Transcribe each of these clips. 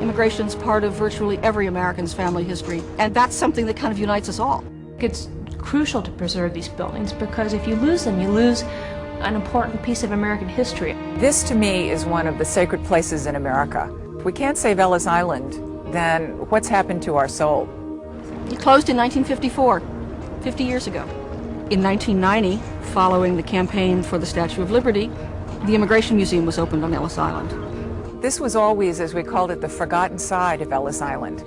Immigration's part of virtually every American's family history, and that's something that kind of unites us all. It's crucial to preserve these buildings because if you lose them, you lose an important piece of American history. This, to me, is one of the sacred places in America. If we can't save Ellis Island, then what's happened to our soul? It closed in 1954, 50 years ago. In 1990, following the campaign for the Statue of Liberty, the Immigration Museum was opened on Ellis Island. This was always, as we called it, the forgotten side of Ellis Island.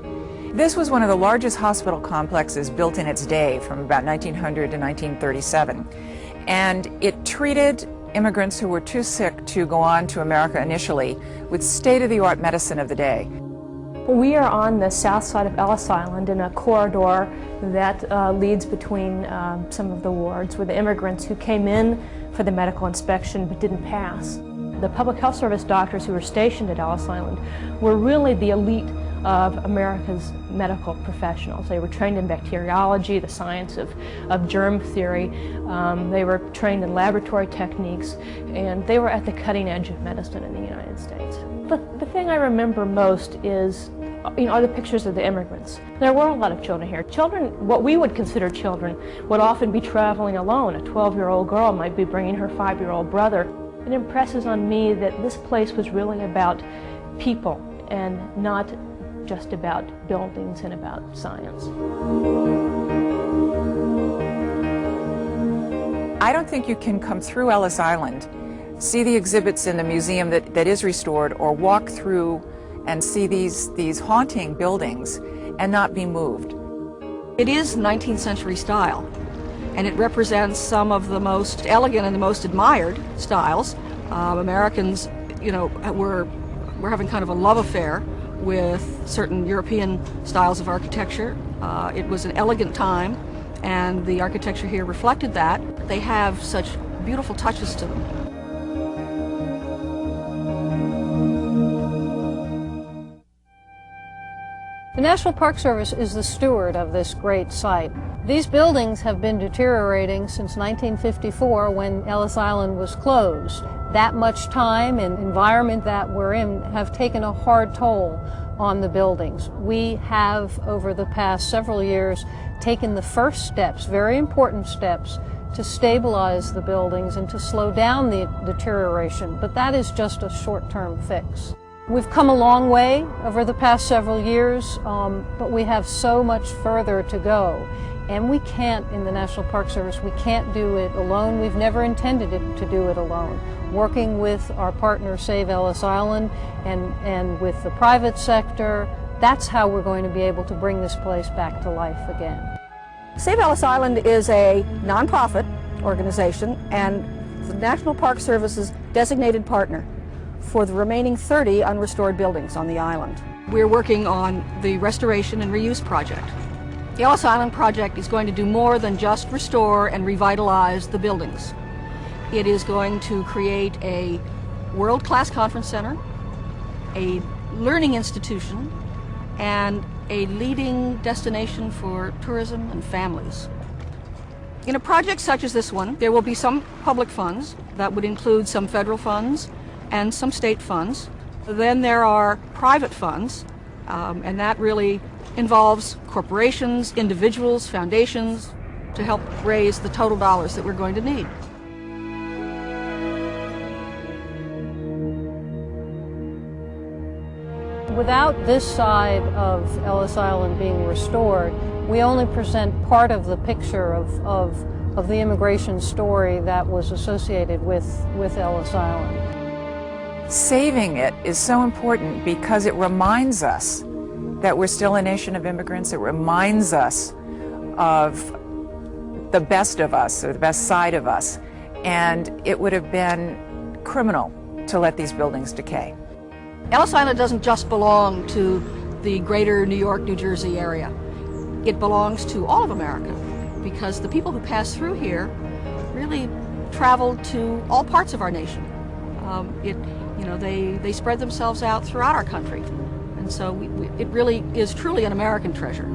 This was one of the largest hospital complexes built in its day from about 1900 to 1937. And it treated immigrants who were too sick to go on to America initially with state-of-the-art medicine of the day. We are on the south side of Ellis Island in a corridor that leads between some of the wards with the immigrants who came in for the medical inspection but didn't pass. The public health service doctors who were stationed at Ellis Island were really the elite of America's medical professionals. They were trained in bacteriology, the science of germ theory. They were trained in laboratory techniques, and they were at the cutting edge of medicine in the United States. But the thing I remember most is, are the pictures of the immigrants. There were a lot of children here. Children, what we would consider children, would often be traveling alone. A 12-year-old girl might be bringing her 5-year-old brother. It impresses on me that this place was really about people and not just about buildings and about science. I don't think you can come through Ellis Island, see the exhibits in the museum that is restored, or walk through and see these haunting buildings and not be moved. It is 19th century style, and it represents some of the most elegant and the most admired styles. Americans, were having kind of a love affair with certain European styles of architecture. It was an elegant time, and the architecture here reflected that. They have such beautiful touches to them. The National Park Service is the steward of this great site. These buildings have been deteriorating since 1954 when Ellis Island was closed. That much time and environment that we're in have taken a hard toll on the buildings. We have, over the past several years, taken the first steps, very important steps, to stabilize the buildings and to slow down the deterioration, but that is just a short-term fix. We've come a long way over the past several years, but we have so much further to go. And we can't, in the National Park Service, we can't do it alone. We've never intended to do it alone. Working with our partner, Save Ellis Island, and with the private sector, that's how we're going to be able to bring this place back to life again. Save Ellis Island is a nonprofit organization and the National Park Service's designated partner for the remaining 30 unrestored buildings on the island. We're working on the restoration and reuse project. The Ellis Island project is going to do more than just restore and revitalize the buildings. It is going to create a world-class conference center, a learning institution, and a leading destination for tourism and families. In a project such as this one, there will be some public funds that would include some federal funds and some state funds. Then there are private funds, and that really involves corporations, individuals, foundations, to help raise the total dollars that we're going to need. Without this side of Ellis Island being restored, we only present part of the picture of the immigration story that was associated with Ellis Island. Saving it is so important because it reminds us that we're still a nation of immigrants. It reminds us of the best of us, or the best side of us, and it would have been criminal to let these buildings decay. Ellis Island doesn't just belong to the greater New York, New Jersey area. It belongs to all of America because the people who pass through here really traveled to all parts of our nation. They spread themselves out throughout our country. And so it really is truly an American treasure.